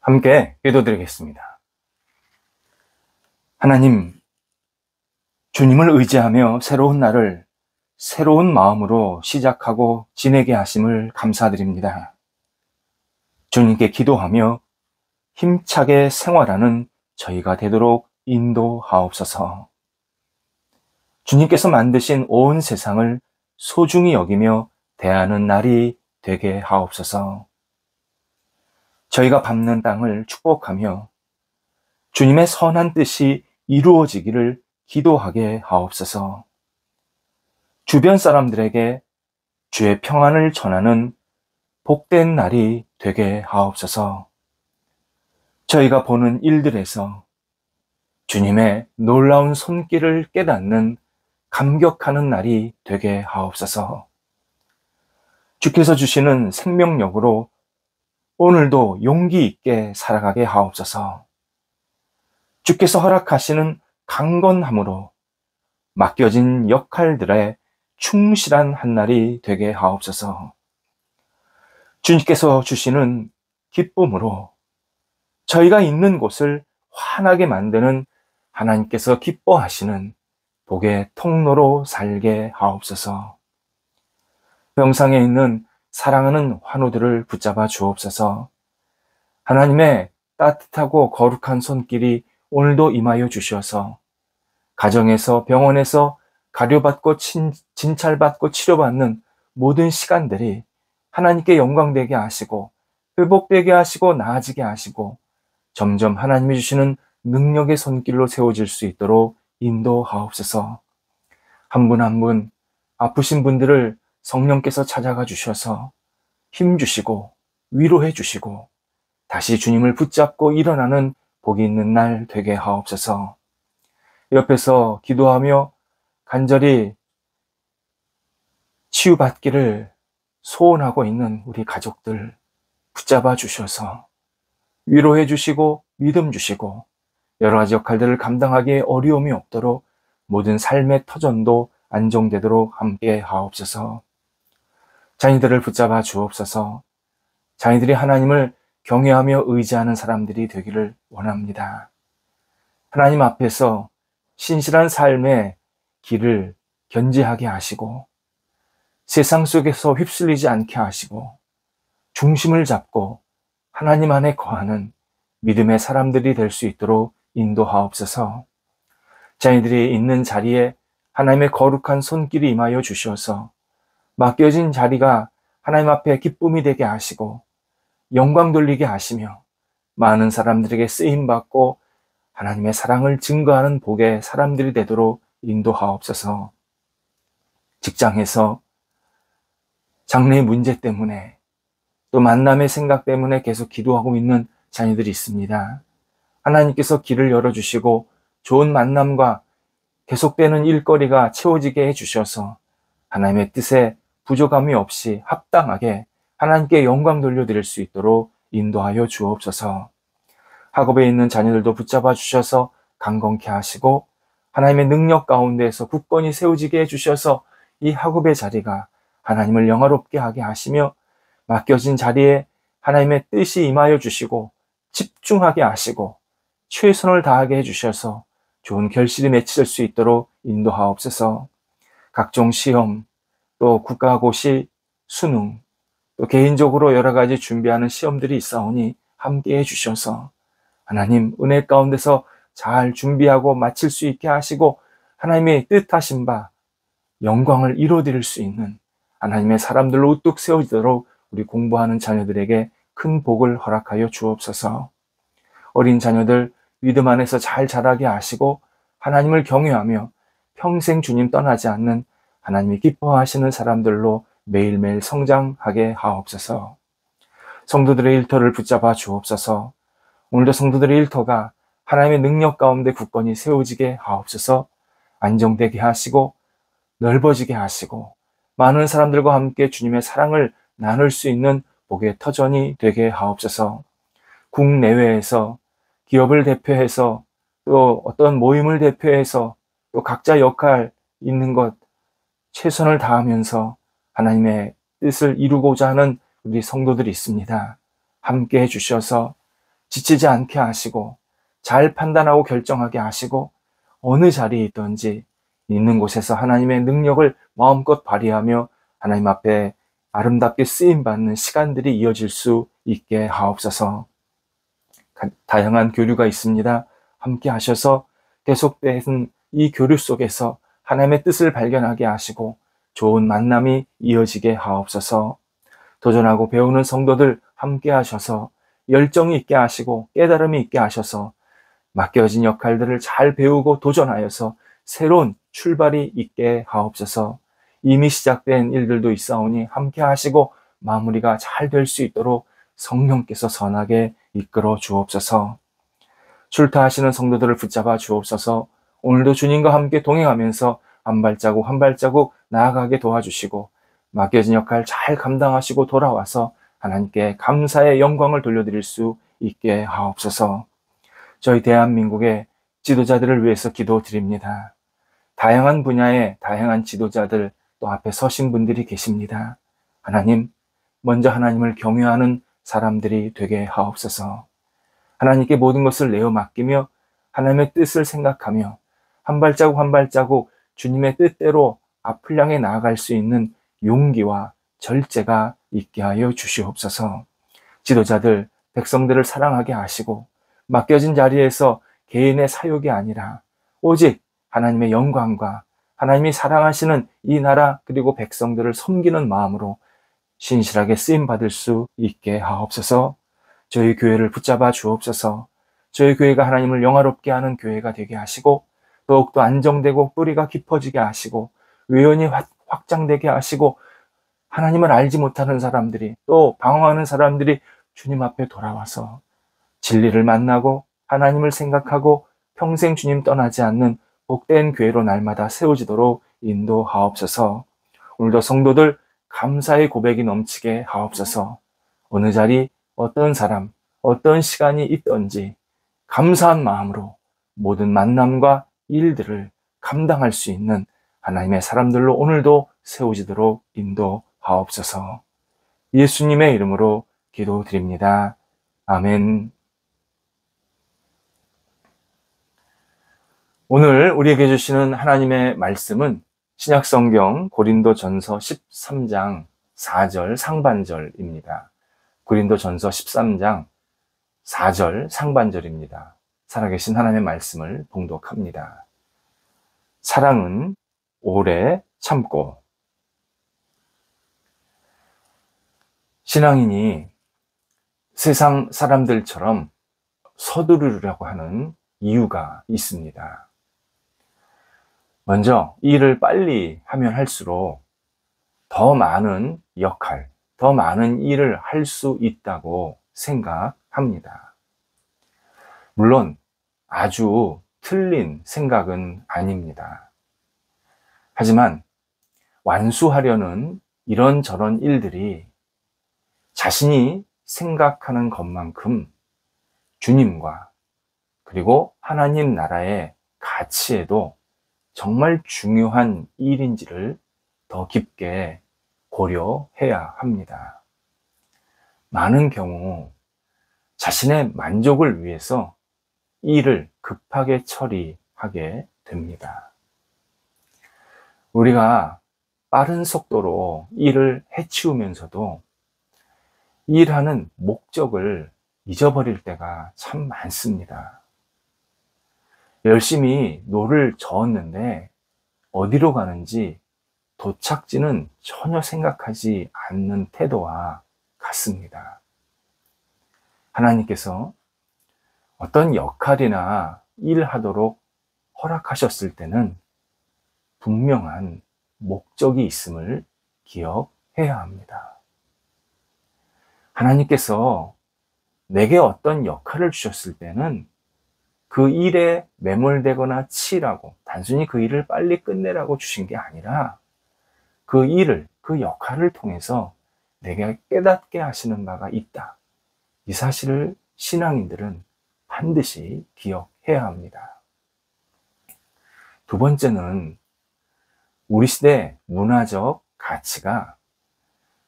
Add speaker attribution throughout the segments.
Speaker 1: 함께 기도드리겠습니다. 하나님, 주님을 의지하며 새로운 날을 새로운 마음으로 시작하고 지내게 하심을 감사드립니다. 주님께 기도하며 힘차게 생활하는 저희가 되도록 인도하옵소서. 주님께서 만드신 온 세상을 소중히 여기며 대하는 날이 되게 하옵소서. 저희가 밟는 땅을 축복하며 주님의 선한 뜻이 이루어지기를 기도하게 하옵소서. 주변 사람들에게 주의 평안을 전하는 복된 날이 되게 하옵소서. 저희가 보는 일들에서 주님의 놀라운 손길을 깨닫는 감격하는 날이 되게 하옵소서. 주께서 주시는 생명력으로 오늘도 용기 있게 살아가게 하옵소서. 주께서 허락하시는 강건함으로 맡겨진 역할들에 충실한 한 날이 되게 하옵소서. 주님께서 주시는 기쁨으로 저희가 있는 곳을 환하게 만드는 하나님께서 기뻐하시는 복의 통로로 살게 하옵소서. 병상에 있는 사랑하는 환우들을 붙잡아 주옵소서. 하나님의 따뜻하고 거룩한 손길이 오늘도 임하여 주셔서 가정에서 병원에서 가료받고 진찰받고 치료받는 모든 시간들이 하나님께 영광되게 하시고 회복되게 하시고 나아지게 하시고 점점 하나님이 주시는 능력의 손길로 세워질 수 있도록 인도하옵소서. 한 분 한 분 아프신 분들을 성령께서 찾아가 주셔서 힘 주시고 위로해 주시고 다시 주님을 붙잡고 일어나는 복이 있는 날 되게 하옵소서. 옆에서 기도하며 간절히 치유받기를 소원하고 있는 우리 가족들 붙잡아 주셔서 위로해 주시고 믿음 주시고 여러 가지 역할들을 감당하기에 어려움이 없도록 모든 삶의 터전도 안정되도록 함께 하옵소서. 자녀들을 붙잡아 주옵소서. 자녀들이 하나님을 경외하며 의지하는 사람들이 되기를 원합니다. 하나님 앞에서 신실한 삶의 길을 견지하게 하시고 세상 속에서 휩쓸리지 않게 하시고 중심을 잡고 하나님 안에 거하는 믿음의 사람들이 될 수 있도록 인도하옵소서. 자녀들이 있는 자리에 하나님의 거룩한 손길이 임하여 주셔서 맡겨진 자리가 하나님 앞에 기쁨이 되게 하시고 영광 돌리게 하시며 많은 사람들에게 쓰임받고 하나님의 사랑을 증거하는 복의 사람들이 되도록 인도하옵소서. 직장에서 장래의 문제 때문에 또 만남의 생각 때문에 계속 기도하고 있는 자녀들이 있습니다. 하나님께서 길을 열어주시고 좋은 만남과 계속되는 일거리가 채워지게 해주셔서 하나님의 뜻에 부족함이 없이 합당하게 하나님께 영광 돌려드릴 수 있도록 인도하여 주옵소서. 학업에 있는 자녀들도 붙잡아 주셔서 강건케 하시고 하나님의 능력 가운데에서 굳건히 세워지게 해주셔서 이 학업의 자리가 하나님을 영화롭게 하게 하시며 맡겨진 자리에 하나님의 뜻이 임하여 주시고 집중하게 하시고 최선을 다하게 해주셔서 좋은 결실이 맺힐 수 있도록 인도하옵소서. 각종 시험, 또 국가고시, 수능, 또 개인적으로 여러 가지 준비하는 시험들이 있사오니 함께 해주셔서 하나님 은혜 가운데서 잘 준비하고 마칠 수 있게 하시고 하나님의 뜻하신 바 영광을 이루어드릴 수 있는 하나님의 사람들로 우뚝 세워지도록 우리 공부하는 자녀들에게 큰 복을 허락하여 주옵소서. 어린 자녀들 믿음 안에서 잘 자라게 하시고 하나님을 경외하며 평생 주님 떠나지 않는 하나님이 기뻐하시는 사람들로 매일매일 성장하게 하옵소서. 성도들의 일터를 붙잡아 주옵소서. 오늘도 성도들의 일터가 하나님의 능력 가운데 굳건히 세워지게 하옵소서. 안정되게 하시고 넓어지게 하시고 많은 사람들과 함께 주님의 사랑을 나눌 수 있는 복의 터전이 되게 하옵소서. 국내외에서 기업을 대표해서 또 어떤 모임을 대표해서 또 각자 역할 있는 것 최선을 다하면서 하나님의 뜻을 이루고자 하는 우리 성도들이 있습니다. 함께 해주셔서 지치지 않게 하시고 잘 판단하고 결정하게 하시고 어느 자리에 있든지 있는 곳에서 하나님의 능력을 마음껏 발휘하며 하나님 앞에 아름답게 쓰임받는 시간들이 이어질 수 있게 하옵소서. 다양한 교류가 있습니다. 함께 하셔서 계속된 이 교류 속에서 하나님의 뜻을 발견하게 하시고 좋은 만남이 이어지게 하옵소서. 도전하고 배우는 성도들 함께 하셔서 열정이 있게 하시고 깨달음이 있게 하셔서 맡겨진 역할들을 잘 배우고 도전하여서 새로운 출발이 있게 하옵소서. 이미 시작된 일들도 있사오니 함께 하시고 마무리가 잘 될 수 있도록 성령께서 선하게 이끌어 주옵소서. 출타하시는 성도들을 붙잡아 주옵소서. 오늘도 주님과 함께 동행하면서 한 발자국 한 발자국 나아가게 도와주시고 맡겨진 역할 잘 감당하시고 돌아와서 하나님께 감사의 영광을 돌려드릴 수 있게 하옵소서. 저희 대한민국의 지도자들을 위해서 기도드립니다. 다양한 분야의 다양한 지도자들 또 앞에 서신 분들이 계십니다. 하나님, 먼저 하나님을 경외하는 사람들이 되게 하옵소서. 하나님께 모든 것을 내어 맡기며 하나님의 뜻을 생각하며 한 발자국 한 발자국 주님의 뜻대로 앞을 향해 나아갈 수 있는 용기와 절제가 있게 하여 주시옵소서. 지도자들, 백성들을 사랑하게 하시고 맡겨진 자리에서 개인의 사욕이 아니라 오직 하나님의 영광과 하나님이 사랑하시는 이 나라 그리고 백성들을 섬기는 마음으로 신실하게 쓰임받을 수 있게 하옵소서. 저희 교회를 붙잡아 주옵소서. 저희 교회가 하나님을 영화롭게 하는 교회가 되게 하시고 더욱더 안정되고 뿌리가 깊어지게 하시고 외연이 확장되게 하시고 하나님을 알지 못하는 사람들이 또 방황하는 사람들이 주님 앞에 돌아와서 진리를 만나고 하나님을 생각하고 평생 주님 떠나지 않는 복된 교회로 날마다 세워지도록 인도하옵소서. 오늘도 성도들 감사의 고백이 넘치게 하옵소서. 어느 자리, 어떤 사람, 어떤 시간이 있든지 감사한 마음으로 모든 만남과 일들을 감당할 수 있는 하나님의 사람들로 오늘도 세워지도록 인도하옵소서. 예수님의 이름으로 기도드립니다. 아멘. 오늘 우리에게 주시는 하나님의 말씀은 신약성경 고린도전서 13장 4절 상반절입니다. 고린도전서 13장 4절 상반절입니다. 살아계신 하나님의 말씀을 봉독합니다. 사랑은 오래 참고. 신앙인이 세상 사람들처럼 서두르려고 하는 이유가 있습니다. 먼저 일을 빨리 하면 할수록 더 많은 역할, 더 많은 일을 할 수 있다고 생각합니다. 물론 아주 틀린 생각은 아닙니다. 하지만 완수하려는 이런저런 일들이 자신이 생각하는 것만큼 주님과 그리고 하나님 나라의 가치에도 정말 중요한 일인지를 더 깊게 고려해야 합니다. 많은 경우 자신의 만족을 위해서 일을 급하게 처리하게 됩니다. 우리가 빠른 속도로 일을 해치우면서도 일하는 목적을 잊어버릴 때가 참 많습니다. 열심히 노를 저었는데 어디로 가는지 도착지는 전혀 생각하지 않는 태도와 같습니다. 하나님께서 어떤 역할이나 일하도록 허락하셨을 때는 분명한 목적이 있음을 기억해야 합니다. 하나님께서 내게 어떤 역할을 주셨을 때는 그 일에 매몰되거나 치라고 단순히 그 일을 빨리 끝내라고 주신 게 아니라 그 일을, 그 역할을 통해서 내게 깨닫게 하시는 바가 있다. 이 사실을 신앙인들은 반드시 기억해야 합니다. 두 번째는 우리 시대 문화적 가치가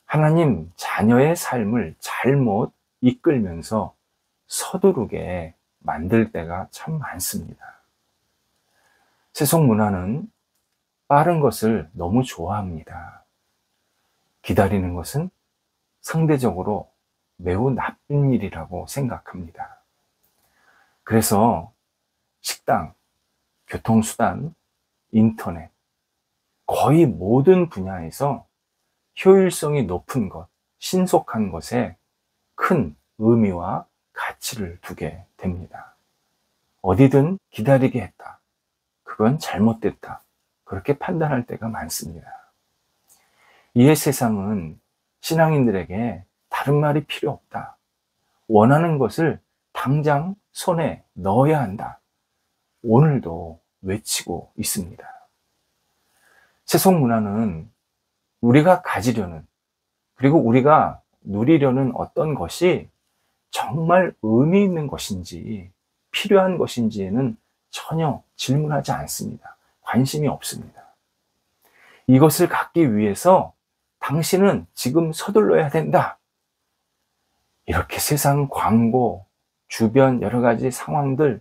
Speaker 1: 하나님 자녀의 삶을 잘못 이끌면서 서두르게 만들 때가 참 많습니다. 세속 문화는 빠른 것을 너무 좋아합니다. 기다리는 것은 상대적으로 매우 나쁜 일이라고 생각합니다. 그래서 식당, 교통수단, 인터넷, 거의 모든 분야에서 효율성이 높은 것, 신속한 것에 큰 의미와 가치를 두게 됩니다. 어디든 기다리게 했다. 그건 잘못됐다. 그렇게 판단할 때가 많습니다. 이에 세상은 신앙인들에게 다른 말이 필요 없다. 원하는 것을 당장 손에 넣어야 한다. 오늘도 외치고 있습니다. 세속 문화는 우리가 가지려는, 그리고 우리가 누리려는 어떤 것이 정말 의미 있는 것인지 필요한 것인지에는 전혀 질문하지 않습니다. 관심이 없습니다. 이것을 갖기 위해서 당신은 지금 서둘러야 된다. 이렇게 세상 광고, 주변 여러 가지 상황들,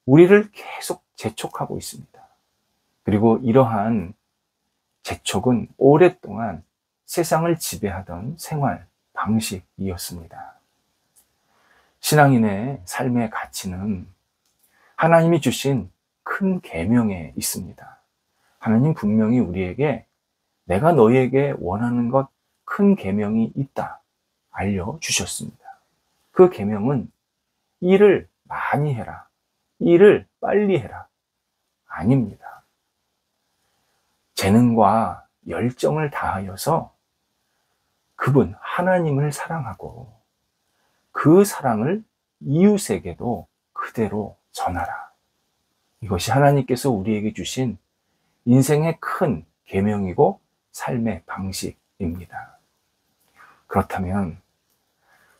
Speaker 1: 우리를 계속 재촉하고 있습니다. 그리고 이러한 재촉은 오랫동안 세상을 지배하던 생활 방식이었습니다. 신앙인의 삶의 가치는 하나님이 주신 큰 계명에 있습니다. 하나님 분명히 우리에게 내가 너희에게 원하는 것 큰 계명이 있다 알려주셨습니다. 그 계명은 일을 많이 해라, 일을 빨리 해라 아닙니다. 재능과 열정을 다하여서 그분 하나님을 사랑하고 그 사랑을 이웃에게도 그대로 전하라. 이것이 하나님께서 우리에게 주신 인생의 큰 계명이고 삶의 방식입니다. 그렇다면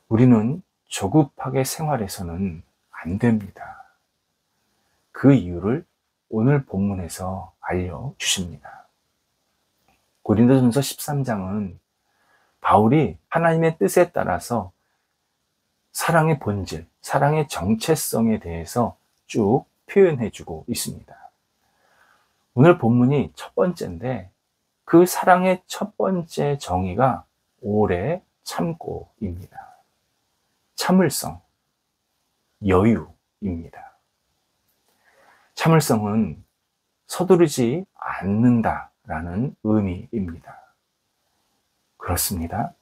Speaker 1: 우리는 조급하게 생활해서는 안 됩니다. 그 이유를 오늘 본문에서 알려주십니다. 고린도전서 13장은 바울이 하나님의 뜻에 따라서 사랑의 본질, 사랑의 정체성에 대해서 쭉 표현해주고 있습니다. 오늘 본문이 첫 번째인데 그 사랑의 첫 번째 정의가 오래 참고입니다. 참을성, 여유입니다. 참을성은 서두르지 않는다라는 의미입니다. 그렇습니다.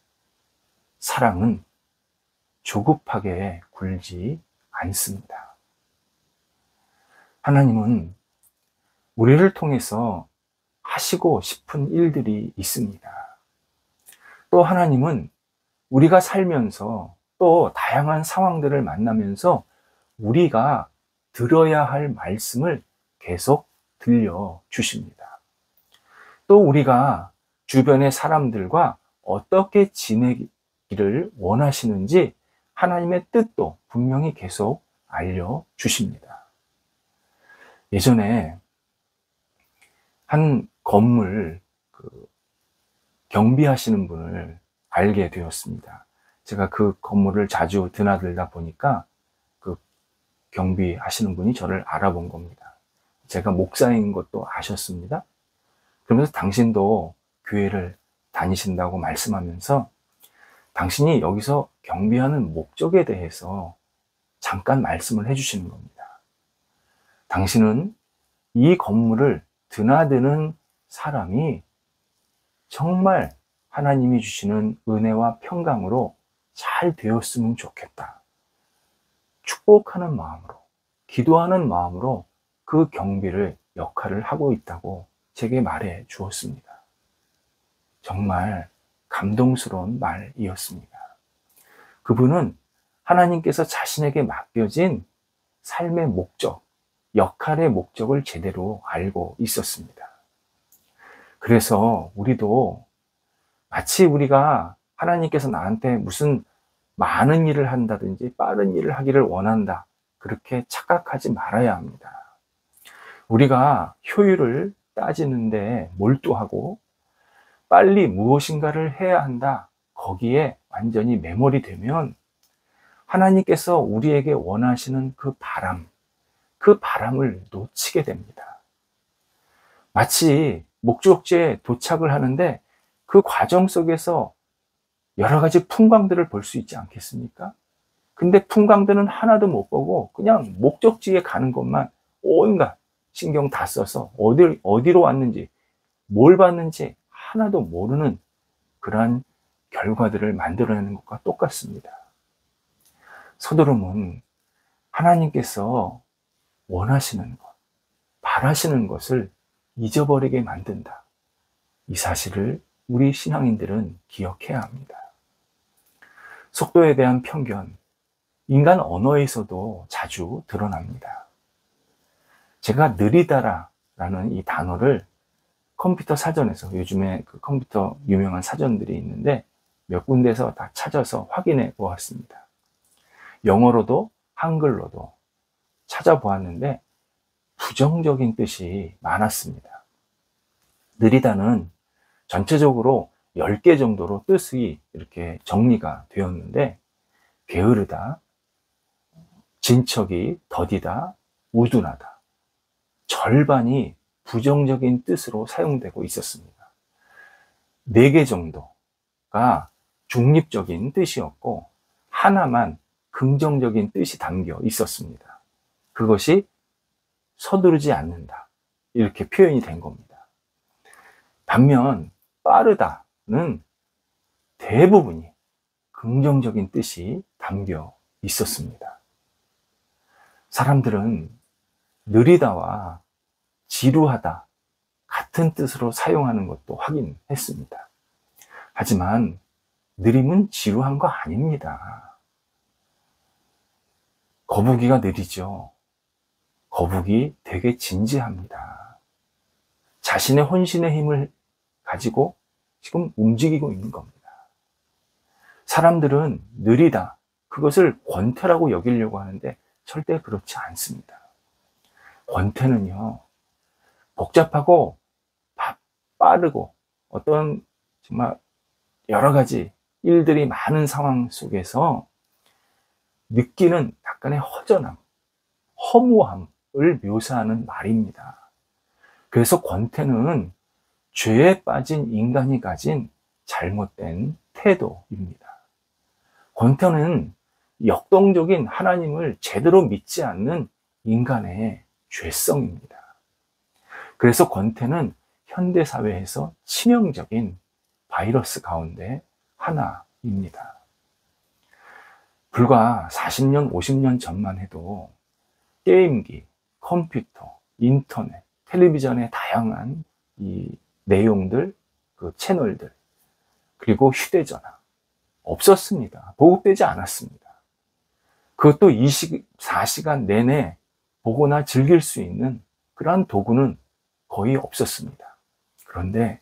Speaker 1: 사랑은 조급하게 굴지 않습니다. 하나님은 우리를 통해서 하시고 싶은 일들이 있습니다. 또 하나님은 우리가 살면서 또 다양한 상황들을 만나면서 우리가 들어야 할 말씀을 계속 들려주십니다. 또 우리가 주변의 사람들과 어떻게 지내기를 원하시는지 하나님의 뜻도 분명히 계속 알려주십니다. 예전에 한 건물 경비하시는 분을 알게 되었습니다. 제가 그 건물을 자주 드나들다 보니까 그 경비하시는 분이 저를 알아본 겁니다. 제가 목사인 것도 아셨습니다. 그러면서 당신도 교회를 다니신다고 말씀하면서 당신이 여기서 경비하는 목적에 대해서 잠깐 말씀을 해주시는 겁니다. 당신은 이 건물을 드나드는 사람이 정말 하나님이 주시는 은혜와 평강으로 잘 되었으면 좋겠다. 축복하는 마음으로, 기도하는 마음으로 그 경비를 역할을 하고 있다고 제게 말해 주었습니다. 정말 감동스러운 말이었습니다. 그분은 하나님께서 자신에게 맡겨진 삶의 목적, 역할의 목적을 제대로 알고 있었습니다. 그래서 우리도 마치 우리가 하나님께서 나한테 무슨 많은 일을 한다든지 빠른 일을 하기를 원한다, 그렇게 착각하지 말아야 합니다. 우리가 효율을 따지는데 몰두하고 빨리 무엇인가를 해야 한다, 거기에 완전히 매몰이 되면 하나님께서 우리에게 원하시는 그 바람을 놓치게 됩니다. 마치 목적지에 도착을 하는데 그 과정 속에서 여러 가지 풍광들을 볼 수 있지 않겠습니까? 근데 풍광들은 하나도 못 보고 그냥 목적지에 가는 것만 온갖 신경 다 써서 어디로 왔는지 뭘 봤는지 하나도 모르는 그러한 결과들을 만들어내는 것과 똑같습니다. 서두름은 하나님께서 원하시는 것, 바라시는 것을 잊어버리게 만든다. 이 사실을 우리 신앙인들은 기억해야 합니다. 속도에 대한 편견, 인간 언어에서도 자주 드러납니다. 제가 느리다라는 이 단어를 컴퓨터 사전에서, 요즘에 그 컴퓨터 유명한 사전들이 있는데 몇 군데서 다 찾아서 확인해 보았습니다. 영어로도 한글로도 찾아보았는데 부정적인 뜻이 많았습니다. 느리다는 전체적으로 10개 정도로 뜻이 이렇게 정리가 되었는데, 게으르다, 진척이 더디다, 우둔하다, 절반이 부정적인 뜻으로 사용되고 있었습니다. 4개 정도가 중립적인 뜻이었고 하나만 긍정적인 뜻이 담겨 있었습니다. 그것이 서두르지 않는다, 이렇게 표현이 된 겁니다. 반면 빠르다는 대부분이 긍정적인 뜻이 담겨 있었습니다. 사람들은 느리다와 지루하다 같은 뜻으로 사용하는 것도 확인했습니다. 하지만 느림은 지루한 거 아닙니다. 거북이가 느리죠. 거북이 되게 진지합니다. 자신의 혼신의 힘을 가지고 지금 움직이고 있는 겁니다. 사람들은 느리다, 그것을 권태라고 여기려고 하는데 절대 그렇지 않습니다. 권태는요, 복잡하고 빠르고 어떤 정말 여러 가지 일들이 많은 상황 속에서 느끼는 약간의 허전함, 허무함을 묘사하는 말입니다. 그래서 권태는 죄에 빠진 인간이 가진 잘못된 태도입니다. 권태는 역동적인 하나님을 제대로 믿지 않는 인간의 죄성입니다. 그래서 권태는 현대사회에서 치명적인 바이러스 가운데 하나입니다. 불과 40년, 50년 전만 해도 게임기, 컴퓨터, 인터넷, 텔레비전의 다양한 이 내용들, 그 채널들, 그리고 휴대전화 없었습니다. 보급되지 않았습니다. 그것도 24시간 내내 보거나 즐길 수 있는 그러한 도구는 거의 없었습니다. 그런데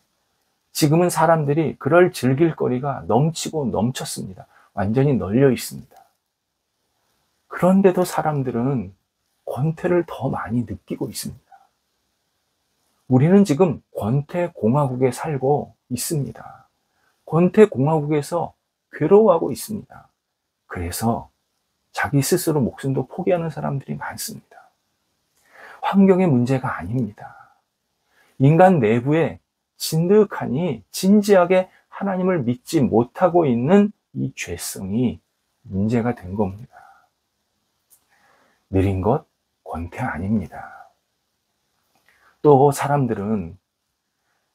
Speaker 1: 지금은 사람들이 그럴 즐길 거리가 넘치고 넘쳤습니다. 완전히 널려 있습니다. 그런데도 사람들은 권태를 더 많이 느끼고 있습니다. 우리는 지금 권태공화국에 살고 있습니다. 권태공화국에서 괴로워하고 있습니다. 그래서 자기 스스로 목숨도 포기하는 사람들이 많습니다. 환경의 문제가 아닙니다. 인간 내부에 진득하니 진지하게 하나님을 믿지 못하고 있는 이 죄성이 문제가 된 겁니다. 느린 것 권태 아닙니다. 또 사람들은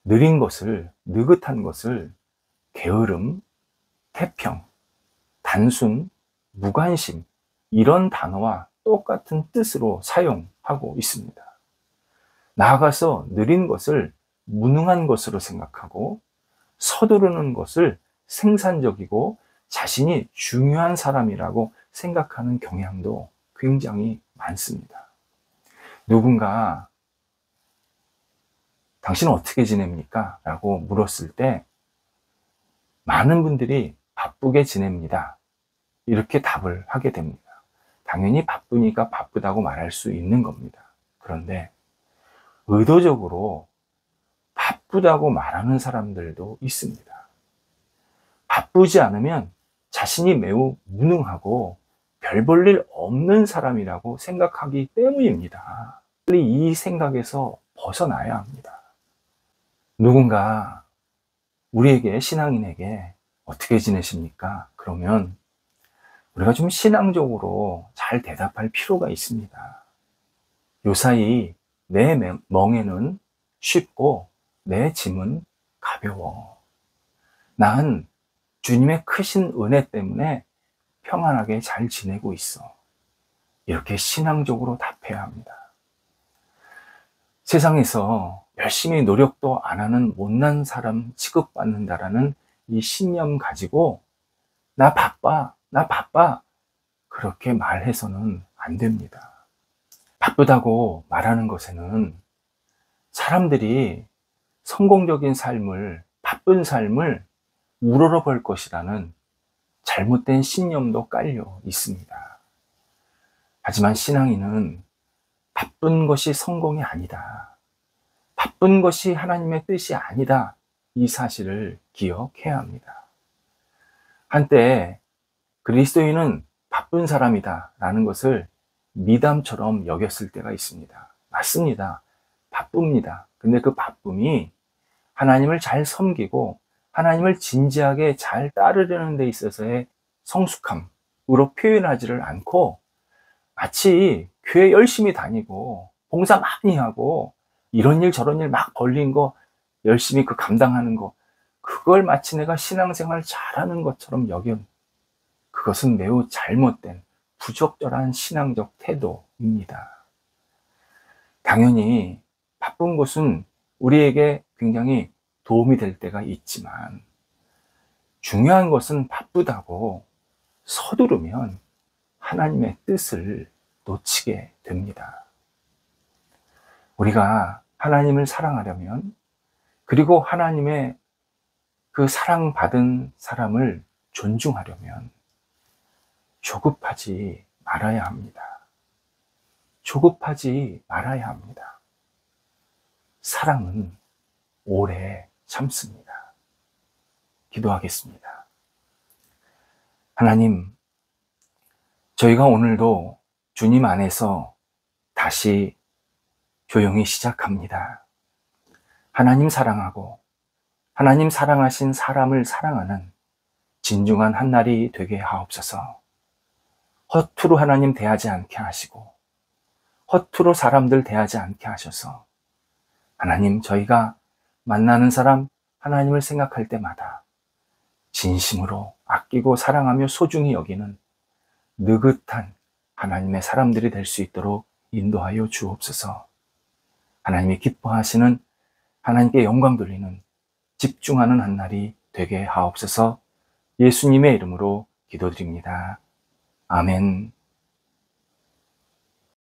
Speaker 1: 느린 것을, 느긋한 것을 게으름, 태평, 단순, 무관심, 이런 단어와 똑같은 뜻으로 사용하고 있습니다. 나아가서 느린 것을 무능한 것으로 생각하고 서두르는 것을 생산적이고 자신이 중요한 사람이라고 생각하는 경향도 굉장히 많습니다. 누군가 당신은 어떻게 지냅니까? 라고 물었을 때 많은 분들이 바쁘게 지냅니다, 이렇게 답을 하게 됩니다. 당연히 바쁘니까 바쁘다고 말할 수 있는 겁니다. 그런데 의도적으로 바쁘다고 말하는 사람들도 있습니다. 바쁘지 않으면 자신이 매우 무능하고 별 볼 일 없는 사람이라고 생각하기 때문입니다. 빨리 이 생각에서 벗어나야 합니다. 누군가 우리에게, 신앙인에게 어떻게 지내십니까? 그러면 우리가 좀 신앙적으로 잘 대답할 필요가 있습니다. 요사이 내 멍에는 쉽고 내 짐은 가벼워. 난 주님의 크신 은혜 때문에 평안하게 잘 지내고 있어. 이렇게 신앙적으로 답해야 합니다. 세상에서 열심히 노력도 안 하는 못난 사람 취급받는다라는 이 신념 가지고 나 바빠 그렇게 말해서는 안 됩니다. 바쁘다고 말하는 것에는 사람들이 성공적인 삶을, 바쁜 삶을 우러러볼 것이라는 잘못된 신념도 깔려 있습니다. 하지만 신앙인은 바쁜 것이 성공이 아니다. 바쁜 것이 하나님의 뜻이 아니다. 이 사실을 기억해야 합니다. 한때 그리스도인은 바쁜 사람이다 라는 것을 미담처럼 여겼을 때가 있습니다. 맞습니다. 바쁩니다. 근데 그 바쁨이 하나님을 잘 섬기고 하나님을 진지하게 잘 따르려는 데 있어서의 성숙함으로 표현하지를 않고 마치 교회 열심히 다니고 봉사 많이 하고 이런 일 저런 일 막 벌린 거 열심히 그 감당하는 거 그걸 마치 내가 신앙생활 잘하는 것처럼 여긴 그것은 매우 잘못된 부적절한 신앙적 태도입니다. 당연히 바쁜 것은 우리에게 굉장히 도움이 될 때가 있지만 중요한 것은 바쁘다고 서두르면 하나님의 뜻을 놓치게 됩니다. 우리가 하나님을 사랑하려면 그리고 하나님의 그 사랑받은 사람을 존중하려면 조급하지 말아야 합니다. 조급하지 말아야 합니다. 사랑은 오래 참습니다. 기도하겠습니다. 하나님, 저희가 오늘도 주님 안에서 다시 조용히 시작합니다. 하나님 사랑하고 하나님 사랑하신 사람을 사랑하는 진중한 한날이 되게 하옵소서. 허투루 하나님 대하지 않게 하시고 허투루 사람들 대하지 않게 하셔서 하나님 저희가 만나는 사람 하나님을 생각할 때마다 진심으로 아끼고 사랑하며 소중히 여기는 느긋한 하나님의 사람들이 될 수 있도록 인도하여 주옵소서. 하나님이 기뻐하시는 하나님께 영광 돌리는 집중하는 한날이 되게 하옵소서. 예수님의 이름으로 기도드립니다. 아멘.